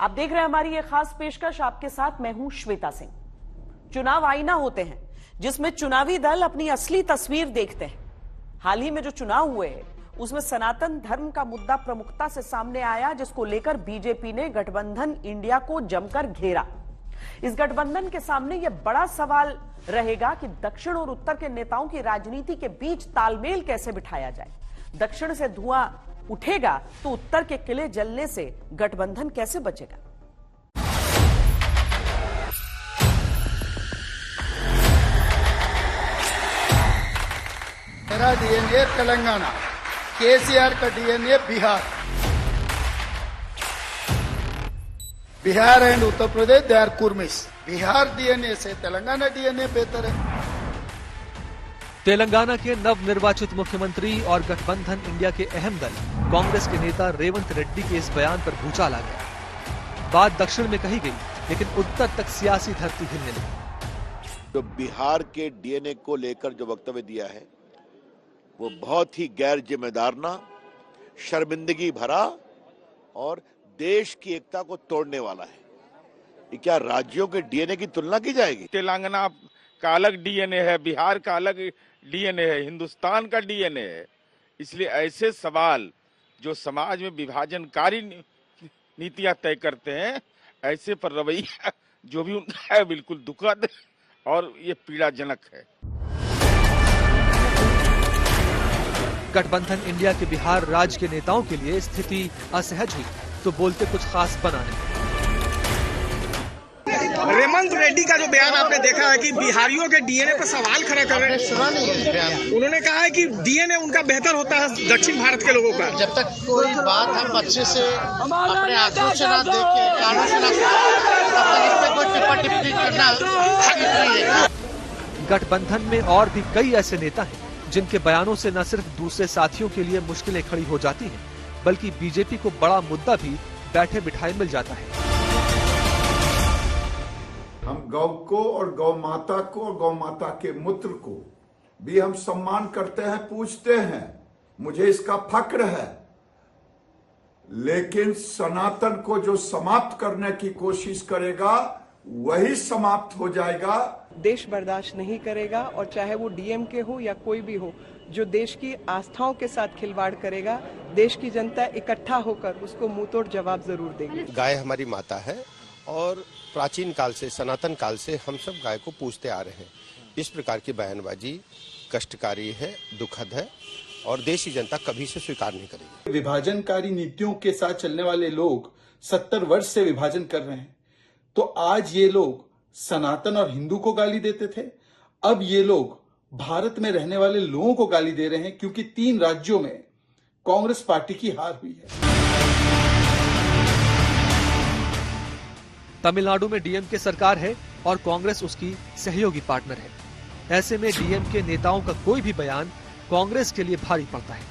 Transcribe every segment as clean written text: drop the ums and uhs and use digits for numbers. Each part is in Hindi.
आप देख रहे हैं हमारी ये खास पेशकश, आपके साथ मैं हूं श्वेता सिंह। चुनाव आईना होते हैं जिसमें चुनावी दल अपनी असली तस्वीर देखते हैं। हाल ही में जो चुनाव हुए उसमें सनातन धर्म का मुद्दा प्रमुखता से सामने आया, जिसको लेकर बीजेपी ने गठबंधन इंडिया को जमकर घेरा। इस गठबंधन के सामने यह बड़ा सवाल रहेगा कि दक्षिण और उत्तर के नेताओं की राजनीति के बीच तालमेल कैसे बिठाया जाए। दक्षिण से धुआं उठेगा तो उत्तर के किले जलने से गठबंधन कैसे बचेगा। मेरा डीएनए तेलंगाना, केसीआर का DNA Bihar. Bihar and Uttar Pradesh they are Kurmis. Bihar DNA से तेलंगाना डीएनए बेहतर है। तेलंगाना के नवनिर्वाचित मुख्यमंत्री और गठबंधन इंडिया के अहम दल कांग्रेस के नेता रेवंत रेड्डी के इस बयान पर भूचाल आ गया। बात दक्षिण में कही गई, लेकिन उत्तर तक सियासी धरती हिलने लगी। जो बिहार के डीएनए को लेकर जो वक्तव्य दिया है वो बहुत ही गैर जिम्मेदाराना, शर्मिंदगी भरा और देश की एकता को तोड़ने वाला है। ये क्या राज्यों के डीएनए की तुलना की जाएगी? तेलंगाना का अलग डीएनए है, बिहार का अलग डीएनए है, हिंदुस्तान का डीएनए है। इसलिए ऐसे सवाल जो समाज में विभाजनकारी नीतियां तय करते हैं, ऐसे पर रवैया जो भी उनका है बिल्कुल दुखद और ये पीड़ाजनक है। गठबंधन इंडिया के बिहार राज्य के नेताओं के लिए स्थिति असहज हुई तो बोलते कुछ खास बना नहीं। रेवंत रेड्डी का जो बयान आपने देखा है कि बिहारियों के डीएनए पर सवाल खड़ा कर रहे हैं, सुना नहीं है। उन्होंने कहा है कि डीएनए उनका बेहतर होता है दक्षिण भारत के लोगों का। जब तक कोई बात हम अच्छे से अपने आंखों से ना देख के, कानों से ना सुने, तब तक इस पे कोई टिप्पणी टिप्पणी करना ठीक नहीं है। गठबंधन में और भी कई ऐसे नेता हैं जिनके बयानों से न सिर्फ दूसरे साथियों के लिए मुश्किलें खड़ी हो जाती हैं, बल्कि बीजेपी को बड़ा मुद्दा भी बैठे बिठाए मिल जाता है। हम गौ को और गौ माता को और गौ माता के मूत्र को भी हम सम्मान करते हैं, पूजते हैं, मुझे इसका फक्र है। लेकिन सनातन को जो समाप्त करने की कोशिश करेगा वही समाप्त हो जाएगा। देश बर्दाश्त नहीं करेगा, और चाहे वो डीएमके हो या कोई भी हो, जो देश की आस्थाओं के साथ खिलवाड़ करेगा, देश की जनता इकट्ठा होकर उसको मुंहतोड़ जवाब जरूर देगी। गाय हमारी माता है और प्राचीन काल से, सनातन काल से हम सब गाय को पूजते आ रहे हैं। इस प्रकार की बयानबाजी कष्टकारी है, दुखद है और देश की जनता कभी से स्वीकार नहीं करेगी। विभाजनकारी नीतियों के साथ चलने वाले लोग 70 वर्ष से विभाजन कर रहे हैं, तो आज ये लोग सनातन और हिंदू को गाली देते थे, अब ये लोग भारत में रहने वाले लोगों को गाली दे रहे हैं, क्योंकि 3 राज्यों में कांग्रेस पार्टी की हार हुई है। तमिलनाडु में डीएमके सरकार है और कांग्रेस उसकी सहयोगी पार्टनर है। ऐसे में डीएमके नेताओं का कोई भी बयान कांग्रेस के लिए भारी पड़ता है।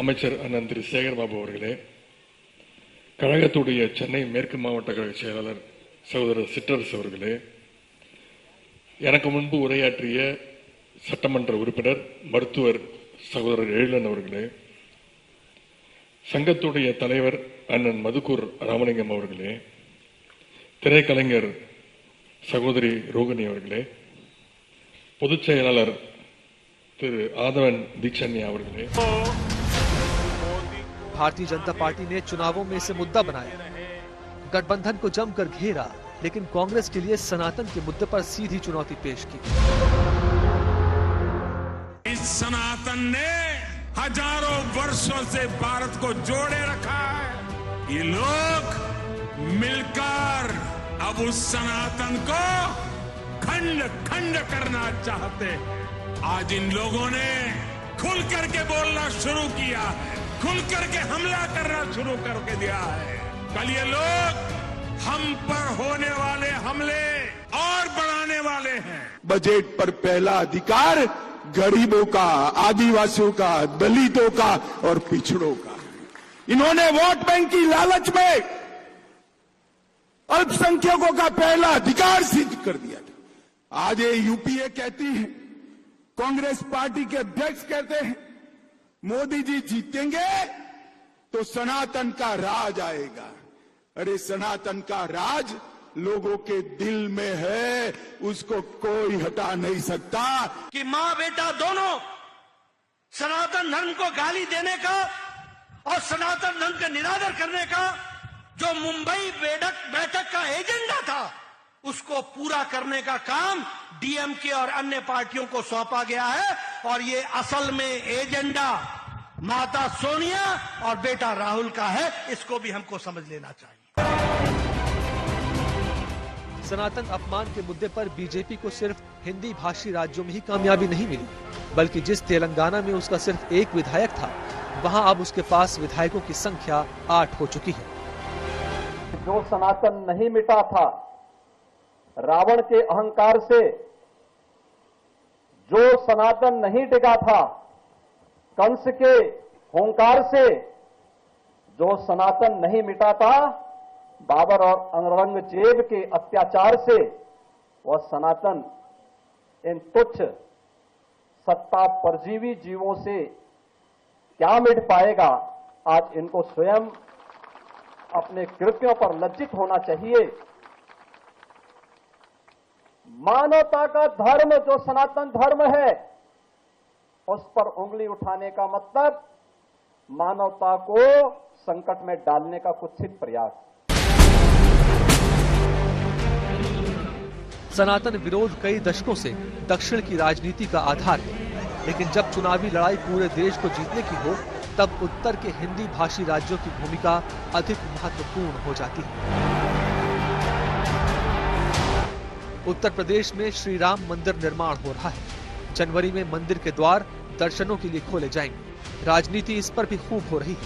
அமைச்சர் அண்ணன் திரு சேகர்பாபு அவர்களே, கழகத்துடைய சென்னை மேற்கு மாவட்ட கழக செயலாளர் சகோதரர் சிற்றரசு அவர்களே, எனக்கு முன்பு உரையாற்றிய சட்டமன்ற உறுப்பினர் மருத்துவர் சகோதரர் எழிலன் அவர்களே, சங்கத்துடைய தலைவர் அண்ணன் மதுக்கூர் ராமலிங்கம் அவர்களே, திரைக்கலைஞர் சகோதரி ரோகிணி அவர்களே, பொதுச் செயலாளர் திரு ஆதவன் தீட்சண்யா அவர்களே। भारतीय जनता पार्टी ने चुनावों में इसे मुद्दा बनाया, गठबंधन को जमकर घेरा, लेकिन कांग्रेस के लिए सनातन के मुद्दे पर सीधी चुनौती पेश की। इस सनातन ने हजारों वर्षों से भारत को जोड़े रखा है। ये लोग मिलकर अब उस सनातन को खंड खंड करना चाहते हैं। आज इन लोगों ने खुल करके बोलना शुरू किया है, खुल करके हमला करना शुरू करके दिया है। कल ये लोग हम पर होने वाले हमले और बढ़ाने वाले हैं। बजट पर पहला अधिकार गरीबों का, आदिवासियों का, दलितों का और पिछड़ों का। इन्होंने वोट बैंक की लालच में अल्पसंख्यकों का पहला अधिकार सिद्ध कर दिया था। आज ये यूपीए कहती है, कांग्रेस पार्टी के अध्यक्ष कहते हैं, मोदी जी जीतेंगे तो सनातन का राज आएगा। अरे सनातन का राज लोगों के दिल में है, उसको कोई हटा नहीं सकता। कि मां बेटा दोनों सनातन धर्म को गाली देने का और सनातन धर्म का निरादर करने का जो मुंबई बैठक का एजेंडा था, उसको पूरा करने का काम डीएमके और अन्य पार्टियों को सौंपा गया है। और ये असल में एजेंडा माता सोनिया और बेटा राहुल का है, इसको भी हमको समझ लेना चाहिए। सनातन अपमान के मुद्दे पर बीजेपी को सिर्फ हिंदी भाषी राज्यों में ही कामयाबी नहीं मिली, बल्कि जिस तेलंगाना में उसका सिर्फ एक विधायक था, वहां अब उसके पास विधायकों की संख्या 8 हो चुकी है। जो सनातन नहीं मिटा था, रावण के अहंकार से, जो सनातन नहीं टिका था, कंस के होंकार से, जो सनातन नहीं मिटा था, बाबर और औरंगजेब के अत्याचार से, वह सनातन इन तुच्छ सत्ता परजीवी जीवों से क्या मिट पाएगा। आज इनको स्वयं अपने कृत्यों पर लज्जित होना चाहिए। मानवता का धर्म जो सनातन धर्म है, उस पर उंगली उठाने का मतलब मानवता को संकट में डालने का कुत्सित प्रयास। सनातन विरोध कई दशकों से दक्षिण की राजनीति का आधार है, लेकिन जब चुनावी लड़ाई पूरे देश को जीतने की हो, तब उत्तर के हिंदी भाषी राज्यों की भूमिका अधिक महत्वपूर्ण हो जाती है। उत्तर प्रदेश में श्री राम मंदिर निर्माण हो रहा है। जनवरी में मंदिर के द्वार दर्शनों के लिए खोले जाएंगे। राजनीति इस पर भी खूब हो रही है।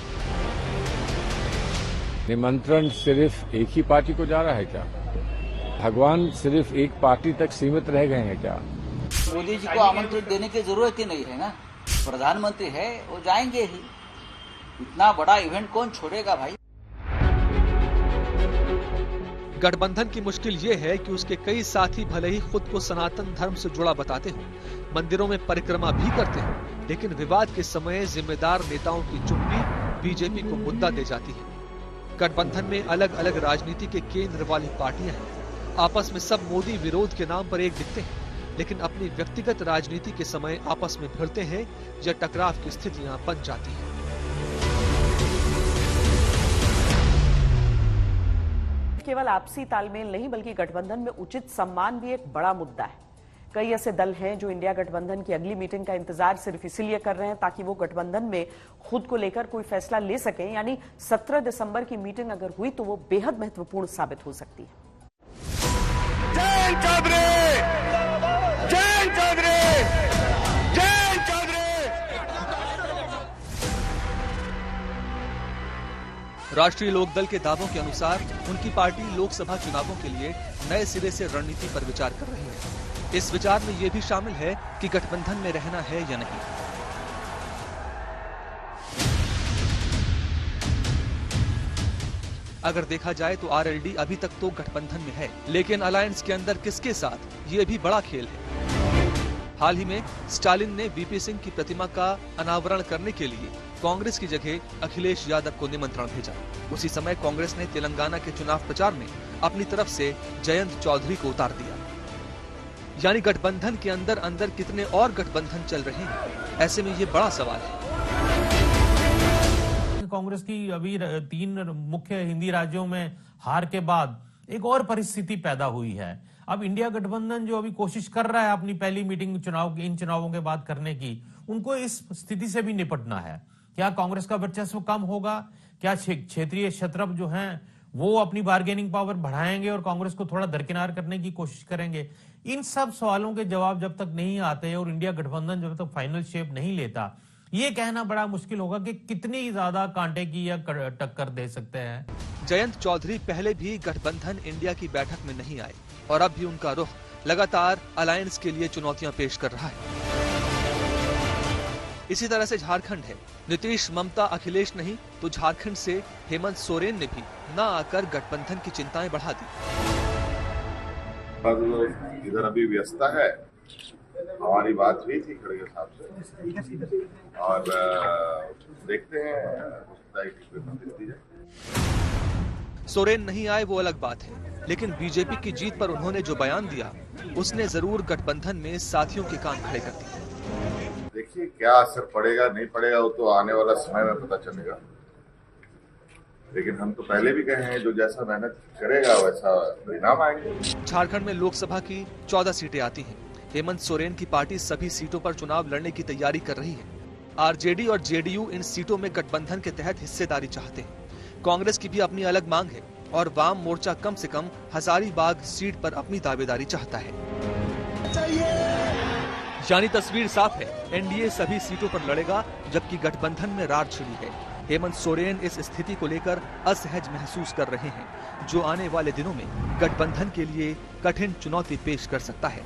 निमंत्रण सिर्फ एक ही पार्टी को जा रहा है क्या? भगवान सिर्फ एक पार्टी तक सीमित रह गए हैं क्या? मोदी जी को आमंत्रित देने की जरूरत ही नहीं है ना, प्रधानमंत्री है, वो जाएंगे ही। इतना बड़ा इवेंट कौन छोड़ेगा भाई। गठबंधन की मुश्किल ये है कि उसके कई साथी भले ही खुद को सनातन धर्म से जुड़ा बताते हो, मंदिरों में परिक्रमा भी करते हैं, लेकिन विवाद के समय जिम्मेदार नेताओं की चुप्पी बीजेपी को मुद्दा दे जाती है। गठबंधन में अलग अलग राजनीति के केंद्र वाली पार्टियां हैं। आपस में सब मोदी विरोध के नाम पर एक दिखते हैं, लेकिन अपनी व्यक्तिगत राजनीति के समय आपस में भिड़ते हैं या टकराव की स्थितियां बन जाती हैं। केवल आपसी तालमेल नहीं, बल्कि गठबंधन में उचित सम्मान भी एक बड़ा मुद्दा है। कई ऐसे दल हैं जो इंडिया गठबंधन की अगली मीटिंग का इंतजार सिर्फ इसीलिए कर रहे हैं ताकि वो गठबंधन में खुद को लेकर कोई फैसला ले सकें। यानी 17 दिसंबर की मीटिंग अगर हुई तो वो बेहद महत्वपूर्ण साबित हो सकती है। जय चौधरी, जय चौधरी, जय चौधरी। राष्ट्रीय लोकदल के दावों के अनुसार उनकी पार्टी लोकसभा चुनावों के लिए नए सिरे से रणनीति पर विचार कर रही है। इस विचार में यह भी शामिल है कि गठबंधन में रहना है या नहीं। अगर देखा जाए तो आरएलडी अभी तक तो गठबंधन में है, लेकिन अलायंस के अंदर किसके साथ, ये भी बड़ा खेल है। हाल ही में स्टालिन ने वीपी सिंह की प्रतिमा का अनावरण करने के लिए कांग्रेस की जगह अखिलेश यादव को निमंत्रण भेजा। उसी समय कांग्रेस ने तेलंगाना के चुनाव प्रचार में अपनी तरफ से जयंत चौधरी को उतार दिया। यानी गठबंधन के अंदर अंदर कितने और गठबंधन चल रहे हैं, ऐसे में ये बड़ा सवाल है। कांग्रेस की अभी 3 मुख्य हिंदी राज्यों में हार के बाद एक और परिस्थिति पैदा हुई है। अब इंडिया गठबंधन जो अभी कोशिश कर रहा है अपनी पहली मीटिंग इन चुनावों के बाद करने की, उनको इस स्थिति से भी निपटना है। क्या कांग्रेस का वर्चस्व कम होगा? क्या क्षेत्रीय क्षत्रप जो हैं वो अपनी बार्गेनिंग पावर बढ़ाएंगे और कांग्रेस को थोड़ा दरकिनार करने की कोशिश करेंगे? इन सब सवालों के जवाब जब तक नहीं आते और इंडिया गठबंधन जब तक फाइनल शेप नहीं लेता, ये कहना बड़ा मुश्किल होगा कि कितनी ज्यादा कांटे की या टक्कर दे सकते हैं। जयंत चौधरी पहले भी गठबंधन इंडिया की बैठक में नहीं आए और अब भी उनका रुख लगातार अलायंस के लिए चुनौतियां पेश कर रहा है। इसी तरह से झारखंड है। नीतीश, ममता, अखिलेश नहीं तो झारखंड से हेमंत सोरेन ने भी न आकर गठबंधन की चिंताएं बढ़ा दी। इधर अभी व्यवस्था है, हमारी बात हुई थी खड़गे साहब से और देखते हैं। सोरेन नहीं आए वो अलग बात है, लेकिन बीजेपी की जीत पर उन्होंने जो बयान दिया उसने जरूर गठबंधन में साथियों के कान खड़े कर दिए। देखिए क्या असर पड़ेगा नहीं पड़ेगा वो तो आने वाला समय में पता चलेगा, लेकिन हम तो पहले भी कहे हैं जो जैसा मेहनत करेगा वैसा परिणाम आएगा। झारखंड में लोकसभा की 14 सीटें आती हैं। हेमंत सोरेन की पार्टी सभी सीटों पर चुनाव लड़ने की तैयारी कर रही है। आरजेडी और जेडीयू इन सीटों में गठबंधन के तहत हिस्सेदारी चाहते हैं। कांग्रेस की भी अपनी अलग मांग है और वाम मोर्चा कम से कम हजारीबाग सीट पर अपनी दावेदारी चाहता है। यानी तस्वीर साफ है, एनडीए सभी सीटों पर लड़ेगा, जबकि गठबंधन में रार छिड़ी है। हेमंत सोरेन इस स्थिति को लेकर असहज महसूस कर रहे हैं, जो आने वाले दिनों में गठबंधन के लिए कठिन चुनौती पेश कर सकता है।